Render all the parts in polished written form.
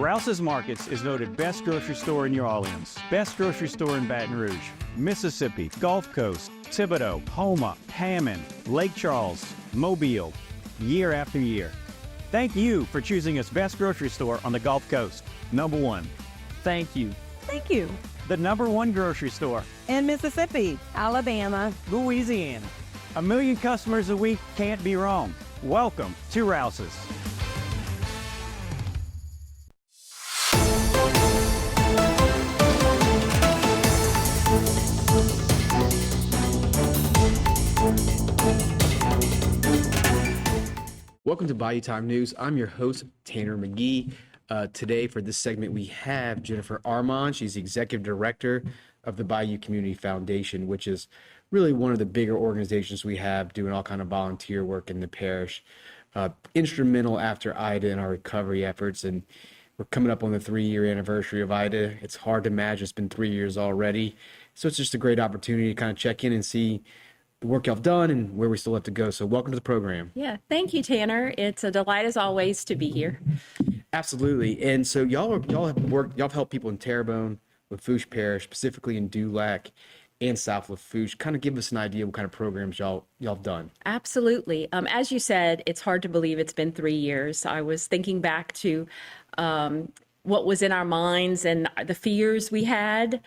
Rouse's Markets is voted best grocery store in New Orleans, best grocery store in Baton Rouge, Mississippi, Gulf Coast, Thibodeau, Houma, Hammond, Lake Charles, Mobile, year after year. Thank you for choosing us best grocery store on the Gulf Coast. Number one. Thank you. Thank you. The number one grocery store In Mississippi, Alabama, Louisiana. 1 million customers a week can't be wrong. Welcome to Rouse's. Welcome to Bayou Time News. I'm your host, Tanner McGee. Today for this segment, we have Jennifer Armand. She's the Executive Director of the Bayou Community Foundation, which is really one of the bigger organizations we have doing all kind of volunteer work in the parish. Instrumental after Ida in our recovery efforts, and we're coming up on the 3-year anniversary of Ida. It's hard to imagine it's been 3 years already. So it's just a great opportunity to kind of check in and see the work y'all have done and where we still have to go. So welcome to the program. Yeah, thank you, Tanner. It's a delight as always to be here. Absolutely. And so y'all have helped people in Terrebonne, Lafourche Parish, specifically in Dulac and South Lafourche. Kind of give us an idea what kind of programs y'all have done. Absolutely. As you said, it's hard to believe it's been 3 years. I was thinking back to what was in our minds and the fears we had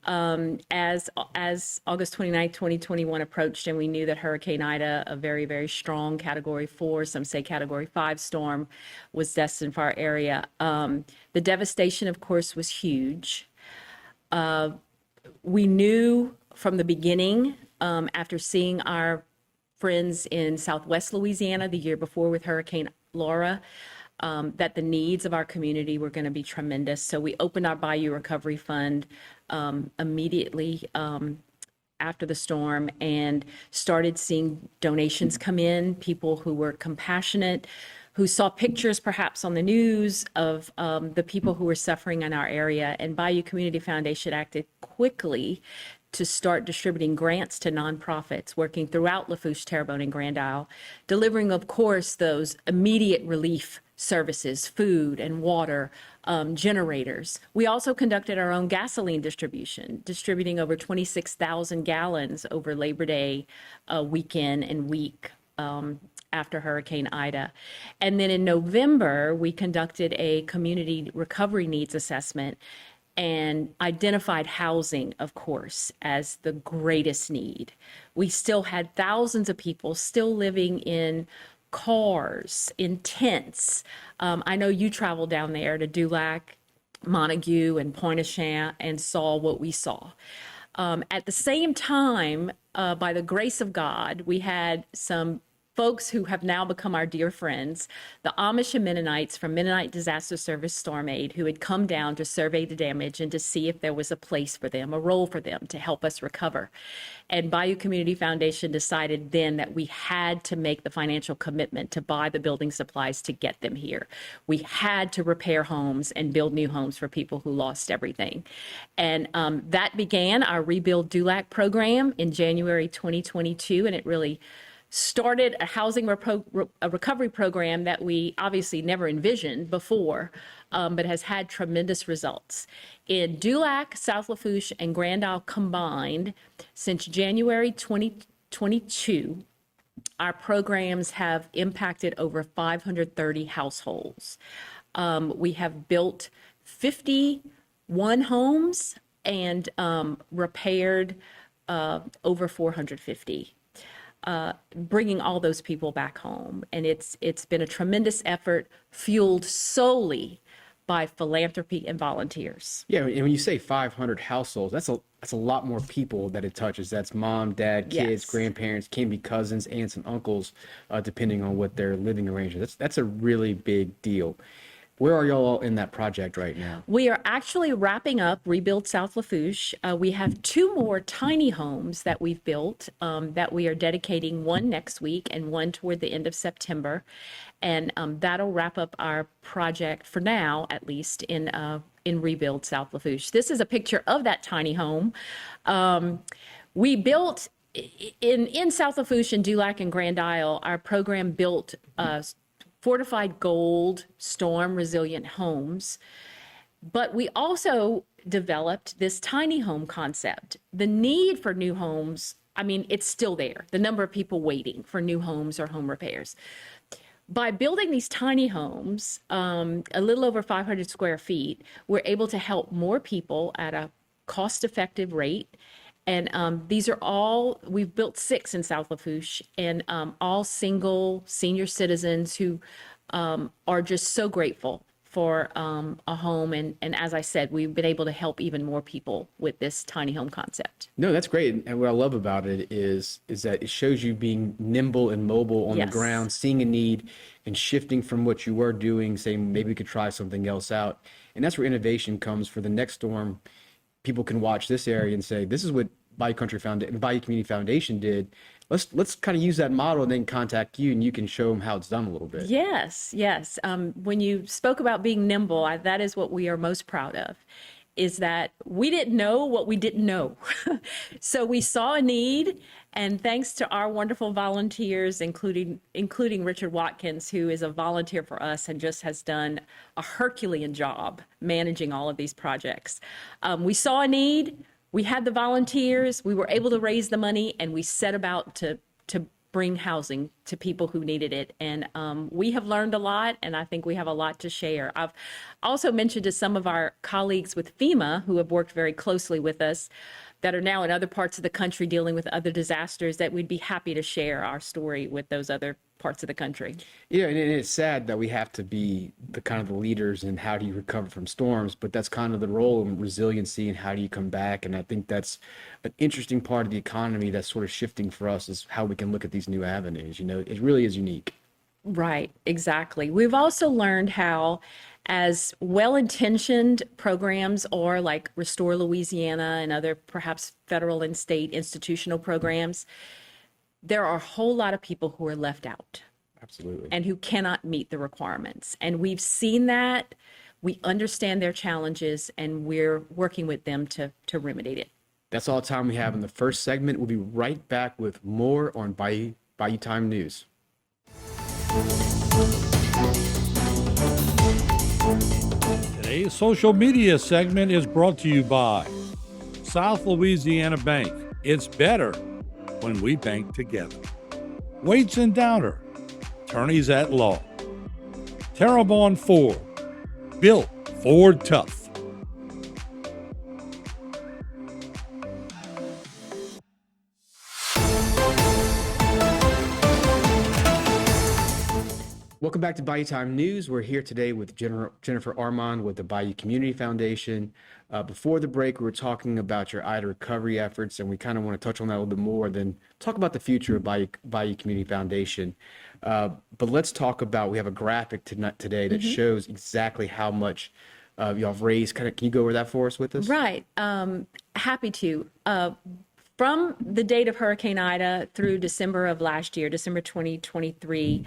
as August 29th, 2021 approached, and we knew that Hurricane Ida, a very, very strong Category 4, some say Category 5 storm, was destined for our area. The devastation, of course, was huge. We knew from the beginning, after seeing our friends in Southwest Louisiana the year before with Hurricane Laura, that the needs of our community were going to be tremendous. So we opened our Bayou Recovery Fund immediately after the storm and started seeing donations come in, people who were compassionate, who saw pictures perhaps on the news of the people who were suffering in our area. And Bayou Community Foundation acted quickly to start distributing grants to nonprofits working throughout Lafourche, Terrebonne, and Grand Isle, delivering, of course, those immediate relief services, food and water, generators. We also conducted our own gasoline distribution, distributing over 26,000 gallons over Labor Day weekend and week after Hurricane Ida. And then in November, we conducted a community recovery needs assessment and identified housing, of course, as the greatest need. We still had thousands of people still living in cars, in tents. I know you traveled down there to Dulac, Montague, and Pointe-aux-Champs and saw what we saw. At the same time, by the grace of God, we had some folks who have now become our dear friends, the Amish and Mennonites from Mennonite Disaster Service Storm Aid, who had come down to survey the damage and to see if there was a place for them, a role for them to help us recover. And Bayou Community Foundation decided then that we had to make the financial commitment to buy the building supplies to get them here. We had to repair homes and build new homes for people who lost everything. And that began our Rebuild Dulac program in January 2022, and it really started a housing recovery program that we obviously never envisioned before, but has had tremendous results. In Dulac, South Lafourche, and Grand Isle combined, since January 2022, our programs have impacted over 530 households. We have built 51 homes and repaired over 450. Bringing all those people back home. And it's been a tremendous effort fueled solely by philanthropy and volunteers. Yeah, and when you say 500 households, that's a lot more people that it touches. That's mom, dad, kids, Yes. grandparents, can be cousins, aunts, and uncles, depending on what their living arrangement. That's a really big deal. Where are y'all in that project right now? We are actually wrapping up Rebuild South Lafourche. We have 2 more tiny homes that we've built that we are dedicating, one next week and one toward the end of September. And that'll wrap up our project for now, at least in Rebuild South Lafourche. This is a picture of that tiny home. We built in South Lafourche and Dulac and Grand Isle, our program built fortified gold storm resilient homes. But we also developed this tiny home concept. The need for new homes, I mean, it's still there. The number of people waiting for new homes or home repairs. By building these tiny homes, a little over 500 square feet, we're able to help more people at a cost-effective rate. And these are all, we've built 6 in South Lafourche, and all single senior citizens who are just so grateful for a home. And as I said, we've been able to help even more people with this tiny home concept. No, that's great. And what I love about it is that it shows you being nimble and mobile on the Yes. ground, seeing a need and shifting from what you were doing, saying maybe we could try something else out. And that's where innovation comes for the next storm. People can watch this area and say, this is what Bayou Community Foundation did. Let's kind of use that model and then contact you, and you can show them how it's done a little bit. Yes, yes. When you spoke about being nimble, that is what we are most proud of, is that we didn't know what we didn't know. So we saw a need, and thanks to our wonderful volunteers, including Richard Watkins, who is a volunteer for us and just has done a Herculean job managing all of these projects. We saw a need. We had the volunteers, we were able to raise the money, and we set about to bring housing to people who needed it. And we have learned a lot, and I think we have a lot to share. I've also mentioned to some of our colleagues with FEMA, who have worked very closely with us, that are now in other parts of the country dealing with other disasters, that we'd be happy to share our story with those other parts of the country. Yeah, and it's sad that we have to be the kind of the leaders in how do you recover from storms, but that's kind of the role of resiliency and how do you come back. And I think that's an interesting part of the economy that's sort of shifting for us, is how we can look at these new avenues. You know, it really is unique. Right, exactly. We've also learned how, as well-intentioned programs are like Restore Louisiana and other perhaps federal and state institutional programs, there are a whole lot of people who are left out. Absolutely. And who cannot meet the requirements. And we've seen that. We understand their challenges, and we're working with them to remedy it. That's all the time we have in the first segment. We'll be right back with more on Bayou Time News. Today's social media segment is brought to you by South Louisiana Bank. It's better when we bank together. Waits and Downer, attorneys at law. Terrebonne Ford, built Ford tough. Welcome back to Bayou Time News. We're here today with Jennifer Armand with the Bayou Community Foundation. Before the break, we were talking about your Ida recovery efforts, and we kind of want to touch on that a little bit more, then talk about the future of Bayou Community Foundation. But let's talk about, we have a graphic today that shows exactly how much y'all have raised. Can you go over that for us with us? Right. Happy to. From the date of Hurricane Ida through December of last year, December 2023,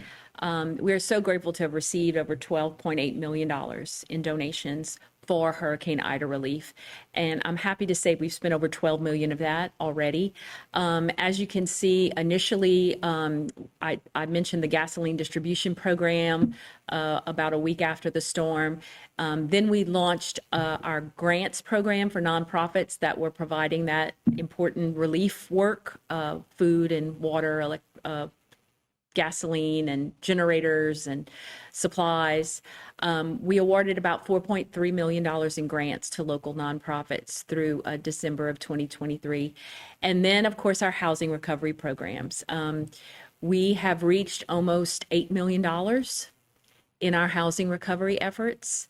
we are so grateful to have received over $12.8 million in donations for Hurricane Ida relief. And I'm happy to say we've spent over $12 million of that already. As you can see, initially, I mentioned the gasoline distribution program about a week after the storm. Then we launched our grants program for nonprofits that were providing that important relief work, food and water, gasoline and generators and supplies. We awarded about $4.3 million in grants to local nonprofits through December of 2023. And then, of course, our housing recovery programs. We have reached almost $8 million in our housing recovery efforts,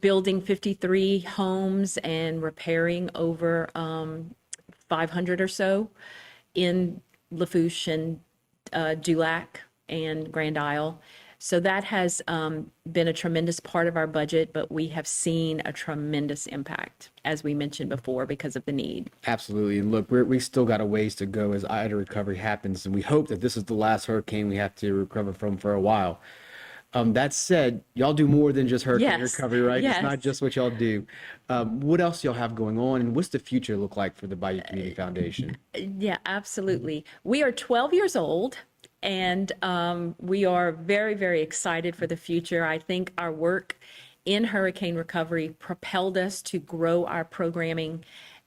building 53 homes and repairing over 500 or so in Lafourche and Dulac and Grand Isle. So that has been a tremendous part of our budget, but we have seen a tremendous impact, as we mentioned before, because of the need. Absolutely. And look, we still got a ways to go as Ida recovery happens, and we hope that this is the last hurricane we have to recover from for a while. That said, y'all do more than just hurricane recovery, right? Yes. It's not just what y'all do. What else y'all have going on, and what's the future look like for the Bayou Community Foundation? Yeah, absolutely. We are 12 years old, And we are very, very excited for the future. I think our work in hurricane recovery propelled us to grow our programming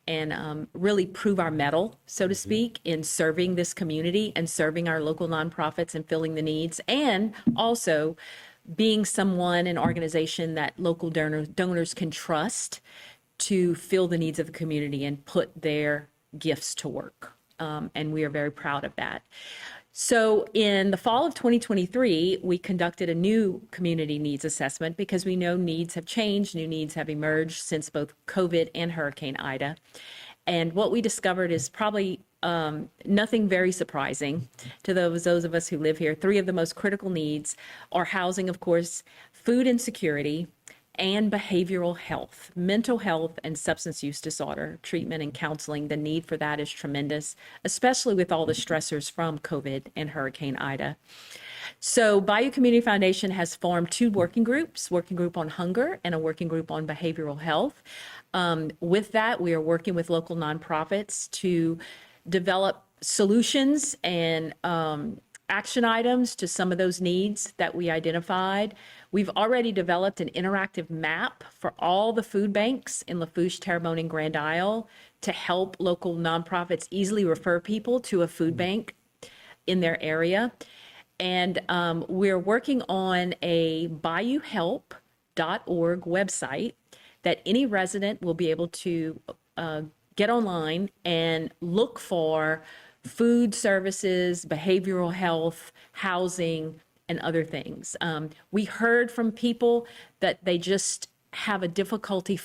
and really prove our mettle, so to speak, in serving this community and serving our local nonprofits and filling the needs, and also being someone, an organization that local donors can trust to fill the needs of the community and put their gifts to work. And we are very proud of that. So in the fall of 2023, we conducted a new community needs assessment because we know needs have changed, new needs have emerged since both COVID and Hurricane Ida. And what we discovered is probably nothing very surprising to those of us who live here. Three of the most critical needs are housing, of course, food insecurity, and behavioral health, mental health, and substance use disorder treatment and counseling. The need for that is tremendous, especially with all the stressors from COVID and Hurricane Ida. So Bayou Community Foundation has formed two working groups, working group on hunger and a working group on behavioral health. With that, we are working with local nonprofits to develop solutions and action items to some of those needs that we identified. We've already developed an interactive map for all the food banks in Lafourche, Terrebonne, and Grand Isle to help local nonprofits easily refer people to a food bank in their area. And we're working on a bayouhelp.org website that any resident will be able to get online and look for food services, behavioral health, housing, and other things. We heard from people that they just have a difficulty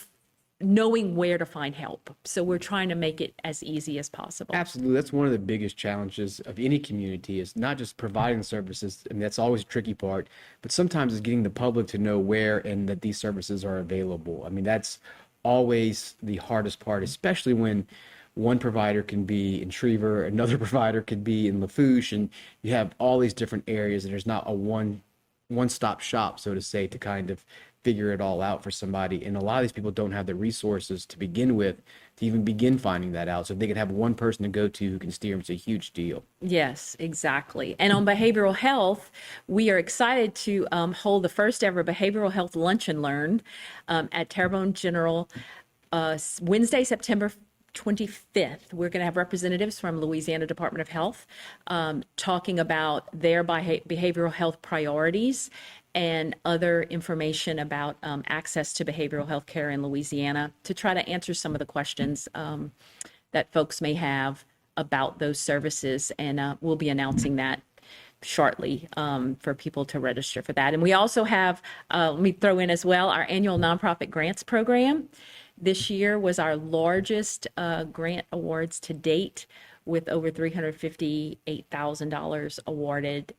knowing where to find help. So we're trying to make it as easy as possible. Absolutely. That's one of the biggest challenges of any community is not just providing services, and that's always a tricky part, but sometimes it's getting the public to know where and that these services are available. I mean, that's always the hardest part, especially when one provider can be in Schriever, another provider could be in Lafourche, and you have all these different areas, and there's not a one-stop shop, so to say, to kind of figure it all out for somebody. And a lot of these people don't have the resources to begin with to even begin finding that out. So if they could have one person to go to who can steer them, it's a huge deal. Yes, exactly. And on behavioral health, we are excited to hold the first ever behavioral health lunch and learn at Terrebonne General Wednesday, September 25th. We're going to have representatives from Louisiana Department of Health talking about their behavioral health priorities and other information about access to behavioral health care in Louisiana to try to answer some of the questions that folks may have about those services. And we'll be announcing that shortly for people to register for that. And we also have, let me throw in as well, our annual nonprofit grants program. This year was our largest grant awards to date, with over $358,000 awarded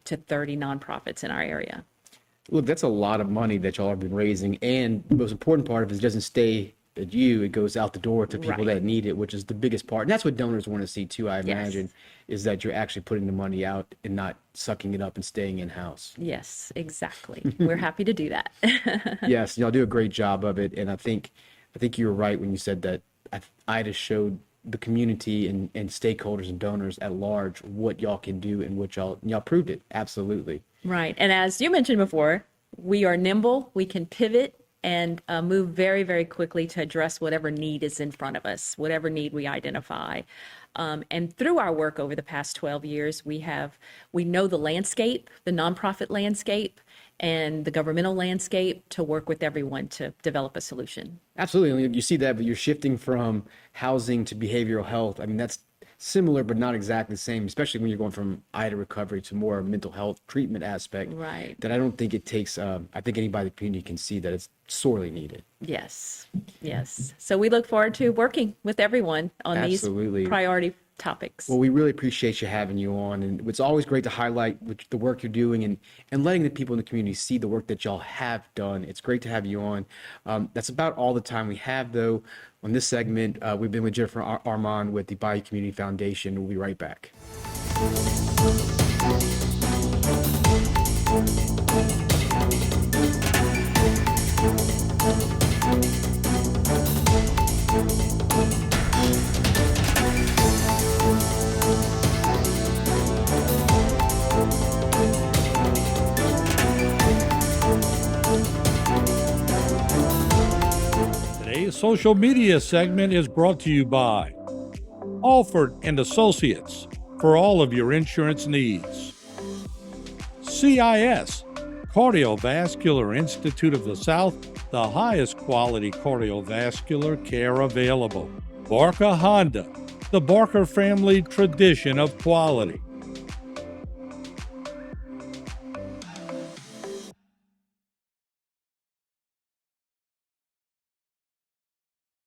to 30 nonprofits in our area. Look, that's a lot of money that y'all have been raising. And the most important part of it is it doesn't stay at you. It goes out the door to people that need it, which is the biggest part. And that's what donors want to see too, I imagine, is that you're actually putting the money out and not sucking it up and staying in-house. Yes, exactly. We're happy to do that. Yes, y'all do a great job of it. And I think you were right when you said that Ida showed the community and stakeholders and donors at large what y'all can do and what y'all proved it. Absolutely. Right. And as you mentioned before, we are nimble. We can pivot and move very, very quickly to address whatever need is in front of us, whatever need we identify. And through our work over the past 12 years, we know the landscape, the nonprofit landscape, and the governmental landscape to work with everyone to develop a solution. Absolutely. You see that, but you're shifting from housing to behavioral health. I mean, that's similar, but not exactly the same, especially when you're going from Ida recovery to more mental health treatment aspect. Right. That I don't think it takes, I think anybody in the community can see that it's sorely needed. Yes. Yes. So we look forward to working with everyone on these priority topics. Well, we really appreciate you having you on, and it's always great to highlight the work you're doing and letting the people in the community see the work that y'all have done. It's great to have you on. That's about all the time we have, though, on this segment. We've been with Jennifer Armand with the Bayou Community Foundation. We'll be right back. Today's social media segment is brought to you by Alford and Associates for all of your insurance needs. CIS, Cardiovascular Institute of the South, the highest quality cardiovascular care available. Barker Honda, the Barker family tradition of quality.